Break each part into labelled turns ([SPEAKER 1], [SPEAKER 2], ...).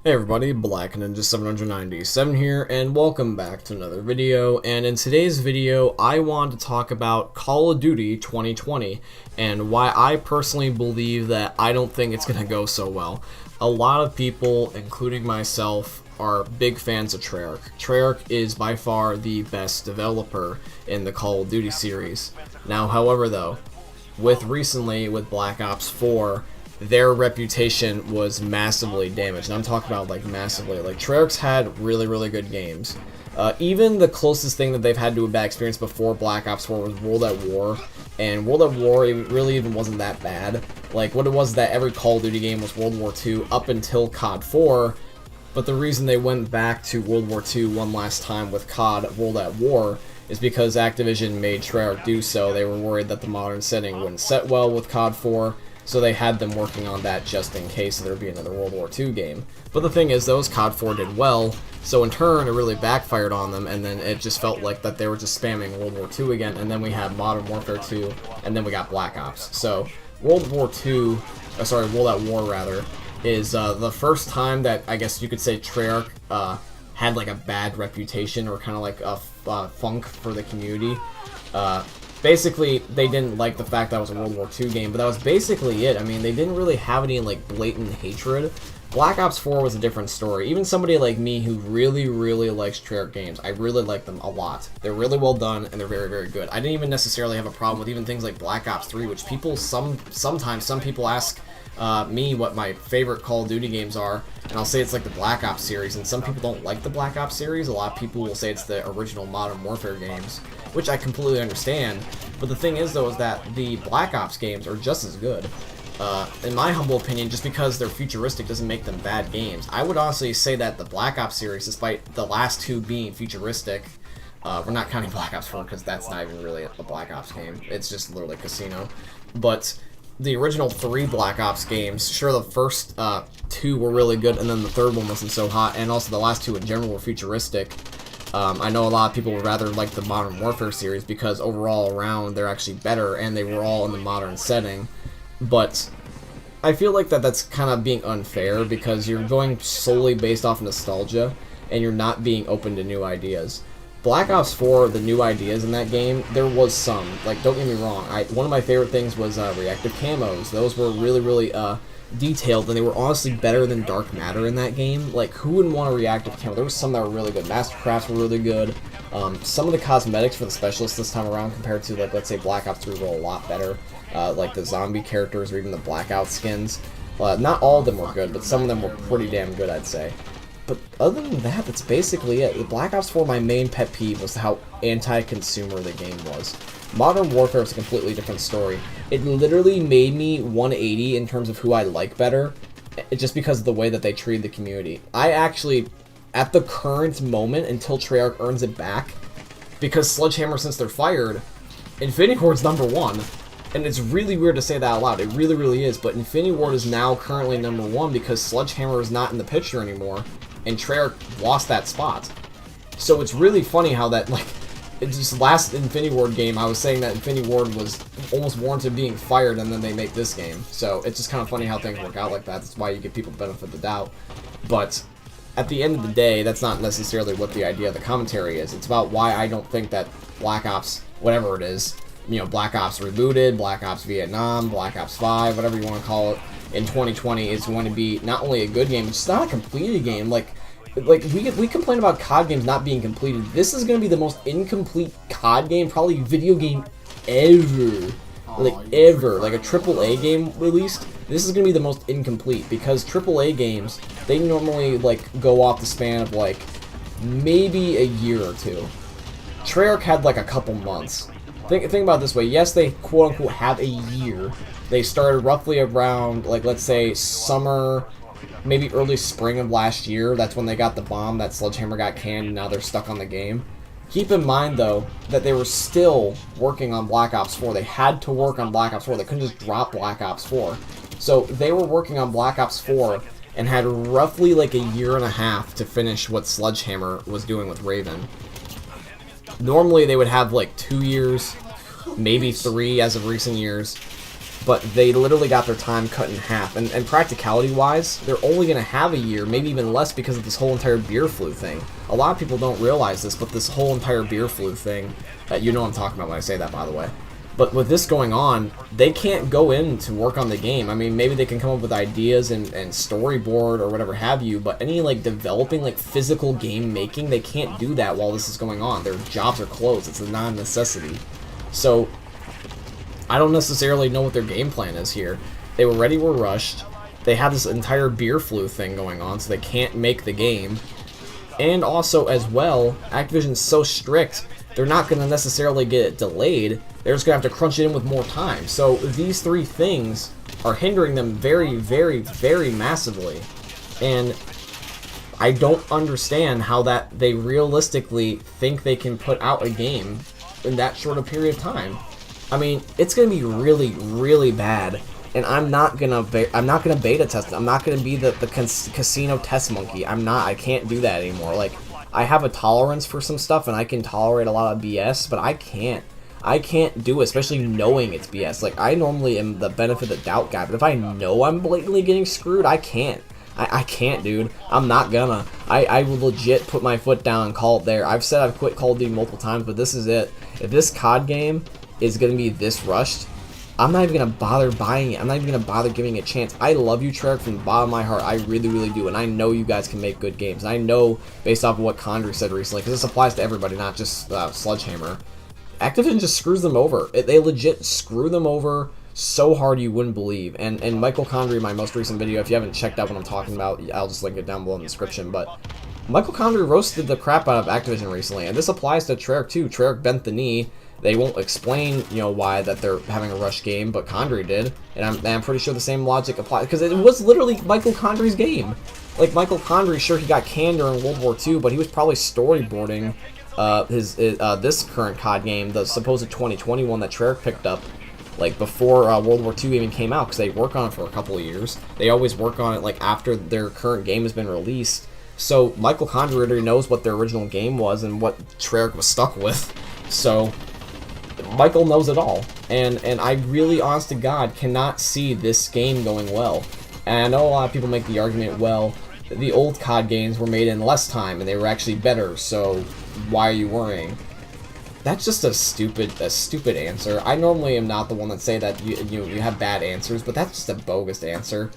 [SPEAKER 1] Hey everybody, Black Ninja 797 here, and welcome back to another video. And in today's video, I want to talk about Call of Duty 2020 and why I personally believe that I don't think it's going to go so well. A lot of people, including myself, are big fans of Treyarch. Treyarch is by far the best developer in the Call of Duty series. Now, however though, recently with Black Ops 4, their reputation was massively damaged. And I'm talking about like massively. Like Treyarch's had really good games. Even the closest thing that they've had to a bad experience before Black Ops 4 was World at War, and World at War it really even wasn't that bad. Like what it was that every Call of Duty game was World War II up until COD 4, but the reason they went back to World War II one last time with COD World at War is because Activision made Treyarch do so. They were worried that the modern setting wouldn't set well with COD 4. So they had them working on that just in case there would be another World War II game. But the thing is, those COD 4 did well, so in turn it really backfired on them, and then it just felt like that they were just spamming World War II again, and then we had Modern Warfare 2, and then we got Black Ops. So World at War rather, is the first time that I guess you could say Treyarch had like a bad reputation or kind of like a funk for the community. Basically, they didn't like the fact that it was a World War II game, but that was basically it. I mean, they didn't really have any, like, blatant hatred. Black Ops 4 was a different story. Even somebody like me who really likes Treyarch games, I really like them a lot. They're really well done, and they're very good. I didn't even necessarily have a problem with even things like Black Ops 3, which people, sometimes some people ask me what my favorite Call of Duty games are, and I'll say it's like the Black Ops series, and some people don't like the Black Ops series. A lot of people will say it's the original Modern Warfare games, which I completely understand. But the thing is, though, is that the Black Ops games are just as good. In my humble opinion, just because they're futuristic doesn't make them bad games. I would honestly say that the Black Ops series, despite the last two being futuristic, we're not counting Black Ops 4 because that's not even really a Black Ops game. It's just literally Casino. But the original 3 Black Ops games, sure, the first 2 were really good, and then the third one wasn't so hot, and also the last 2 in general were futuristic. I know a lot of people would rather like the Modern Warfare series because overall around they're actually better, and they were all in the modern setting. But I feel like that's kind of being unfair because you're going solely based off nostalgia, and you're not being open to new ideas. Black Ops 4, the new ideas in that game, there was some. Like, don't get me wrong, one of my favorite things was reactive camos. Those were really detailed, and they were honestly better than Dark Matter in that game. Like, who wouldn't want a reactive camo? There were some that were really good. Mastercrafts were really good. Some of the cosmetics for the specialists this time around compared to, like, let's say Black Ops 3 were a lot better. Like the zombie characters or even the Blackout skins. Not all of them were good, but some of them were pretty damn good, I'd say. But other than that, that's basically it. The Black Ops 4, my main pet peeve was how anti-consumer the game was. Modern Warfare is a completely different story. It literally made me 180 in terms of who I like better, just because of the way that they treat the community. I actually, at the current moment, until Treyarch earns it back, because Sledgehammer, since they're fired, Infinity Ward's #1. And it's really weird to say that out loud. It really is. But Infinity Ward is now currently #1 because Sledgehammer is not in the picture anymore, and Treyarch lost that spot. So it's really funny how that, like, it's just last Infinity Ward game, I was saying that Infinity Ward was almost warranted being fired, and then they make this game. So it's just kind of funny how things work out like that. That's why you give people the benefit of the doubt. But at the end of the day, that's not necessarily what the idea of the commentary is. It's about why I don't think that Black Ops, whatever it is, you know, Black Ops Rebooted, Black Ops Vietnam, Black Ops 5, whatever you want to call it, in 2020 is going to be not only a good game, it's not a completed game. Like we complain about COD games not being completed. This is going to be the most incomplete COD game, probably video game ever. Ever. Like a AAA game released, this is going to be the most incomplete because AAA games, they normally like go off the span of like maybe a year or two. Treyarch had like a couple months. Think about it this way. Yes, they quote-unquote have a year. They started roughly around, like, let's say, summer, maybe early spring of last year. That's when they got the bomb that Sledgehammer got canned, and now they're stuck on the game. Keep in mind, though, that they were still working on Black Ops 4. They had to work on Black Ops 4. They couldn't just drop Black Ops 4. So they were working on Black Ops 4 and had roughly, like, a year and a half to finish what Sledgehammer was doing with Raven. Normally, they would have, like, 2 years, maybe 3 as of recent years. but they literally got their time cut in half. And practicality-wise, they're only going to have a year, maybe even less, because of this whole entire beer flu thing. A lot of people don't realize this, but this whole entire beer flu thing, you know what I'm talking about when I say that, by the way. But with this going on, they can't go in to work on the game. I mean, maybe they can come up with ideas and storyboard or whatever have you, but any, like, developing, like, physical game making, they can't do that while this is going on. Their jobs are closed. It's a non-necessity. So I don't necessarily know what their game plan is here. They already were rushed. They have this entire beer flu thing going on, so they can't make the game. And also, as well, Activision's so strict, they're not going to necessarily get it delayed. They're just going to have to crunch it in with more time. So these three things are hindering them very, very, very massively. And I don't understand how that they realistically think they can put out a game in that short a period of time. I mean, it's going to be really, really bad, and I'm not gonna beta test it. I'm not gonna be the casino test monkey. I can't do that anymore. Like, I have a tolerance for some stuff, and I can tolerate a lot of BS, but I can't do it, especially knowing it's BS. Like, I normally am the benefit of the doubt guy, but if I know I'm blatantly getting screwed, I can't. I can't, dude. I'm not gonna. I will legit put my foot down and call it there. I've said I've quit Call of Duty multiple times, but this is it. If this COD game is gonna be this rushed, I'm not even gonna bother buying it. I'm not even gonna bother giving it a chance. I love you, Treyarch, from the bottom of my heart. I really, really do, and I know you guys can make good games. And I know, based off of what Condrey said recently, because this applies to everybody, not just Sledgehammer, Activision just screws them over. They legit screw them over so hard you wouldn't believe. And Michael Condrey, my most recent video, if you haven't checked out what I'm talking about, I'll just link it down below in the description, but Michael Condrey roasted the crap out of Activision recently, and this applies to Treyarch too. Treyarch bent the knee. They won't explain, you know, why that they're having a rush game, but Condrey did, and I'm pretty sure the same logic applies, because it was literally Michael Condrey's game. Like, Michael Condrey, sure, he got canned during World War II, but he was probably storyboarding this current COD game, the supposed 2021 that Treyarch picked up, like, before World War II even came out, because they work on it for a couple of years. They always work on it, like, after their current game has been released. So Michael Condrey already knows what their original game was and what Treyarch was stuck with. So Michael knows it all, and I really, honest to God, cannot see this game going well. And I know a lot of people make the argument, well, the old COD games were made in less time and they were actually better, so why are you worrying? That's just a stupid answer. I normally am not the one that say that you have bad answers, but that's just a bogus answer.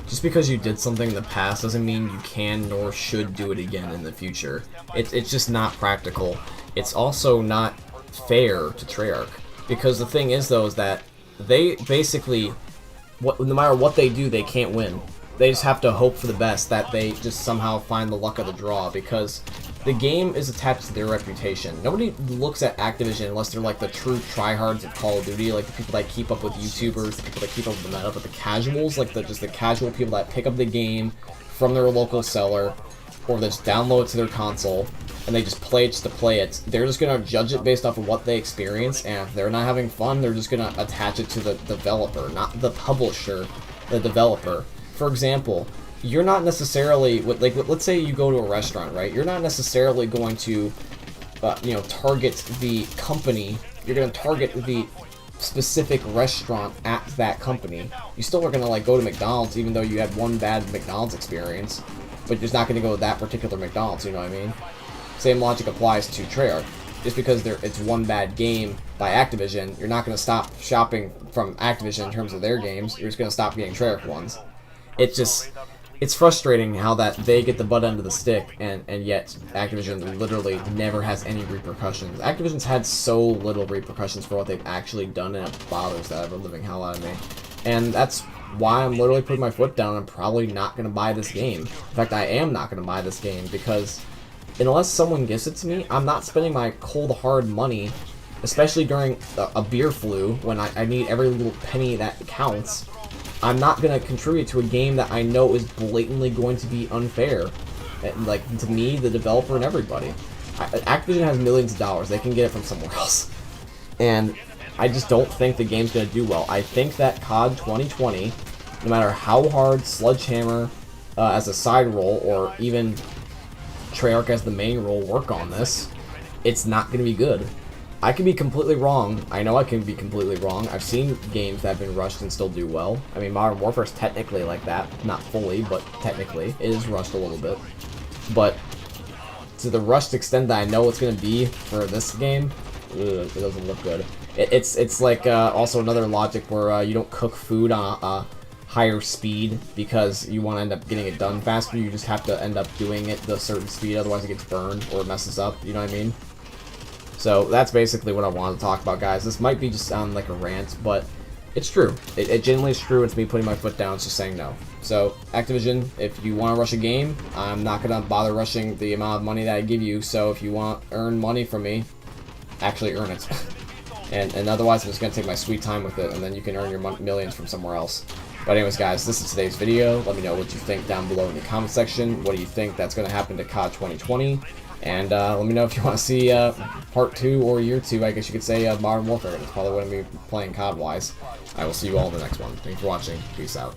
[SPEAKER 1] Just because you did something in the past doesn't mean you can nor should do it again in the future. It's just not practical. It's also not fair to Treyarch, because the thing is, though, is that they basically, no matter what they do, they can't win. They just have to hope for the best, that they just somehow find the luck of the draw, because the game is attached to their reputation. Nobody looks at Activision unless they're like the true tryhards of Call of Duty, like the people that keep up with YouTubers, the people that keep up with the meta, but the casuals, like just the casual people that pick up the game from their local seller, or they just download it to their console, and they just play it just to play it. They're just going to judge it based off of what they experience, and if they're not having fun, they're just going to attach it to the developer, not the publisher, the developer. For example, you're not necessarily, like, let's say you go to a restaurant, right? You're not necessarily going to, target the company. You're going to target the specific restaurant at that company. You still are going to, like, go to McDonald's, even though you had one bad McDonald's experience, but you're just not going to go to that particular McDonald's, you know what I mean? Same logic applies to Treyarch. Just because it's one bad game by Activision, you're not going to stop shopping from Activision in terms of their games. You're just going to stop getting Treyarch ones. It's frustrating how that they get the butt end of the stick, and yet Activision literally never has any repercussions. Activision's had so little repercussions for what they've actually done, and it bothers the ever-living hell out of me. And that's why I'm literally putting my foot down. I'm probably not going to buy this game. In fact, I am not going to buy this game, because unless someone gives it to me, I'm not spending my cold hard money, especially during a beer flu, when I need every little penny that counts. I'm not going to contribute to a game that I know is blatantly going to be unfair, like, to me, the developer, and everybody. Activision has millions of dollars. They can get it from somewhere else. And I just don't think the game's going to do well. I think that COD 2020, no matter how hard Sledgehammer as a side role, or even Treyarch as the main role, work on this, it's not going to be good. I could be completely wrong. I know I can be completely wrong. I've seen games that have been rushed and still do well. I mean, Modern Warfare is technically like that. Not fully, but technically. It is rushed a little bit. But to the rushed extent that I know it's going to be for this game, it doesn't look good. It's like also another logic where you don't cook food on a higher speed because you want to end up getting it done faster. You just have to end up doing it the certain speed, otherwise it gets burned or it messes up, you know what I mean? So that's basically what I wanted to talk about, guys. This might be just sound like a rant, but it's true. It genuinely is true. It's me putting my foot down. It's just saying no. So, Activision, if you want to rush a game, I'm not going to bother rushing the amount of money that I give you. So if you want to earn money from me, actually earn it. and otherwise, I'm just going to take my sweet time with it, and then you can earn your millions from somewhere else. But anyways, guys, this is today's video. Let me know what you think down below in the comment section. What do you think that's going to happen to COD 2020? And let me know if you want to see part 2 or year 2, I guess you could say, of Modern Warfare. That's probably what I'm going to be playing COD-wise. I will see you all in the next one. Thanks for watching. Peace out.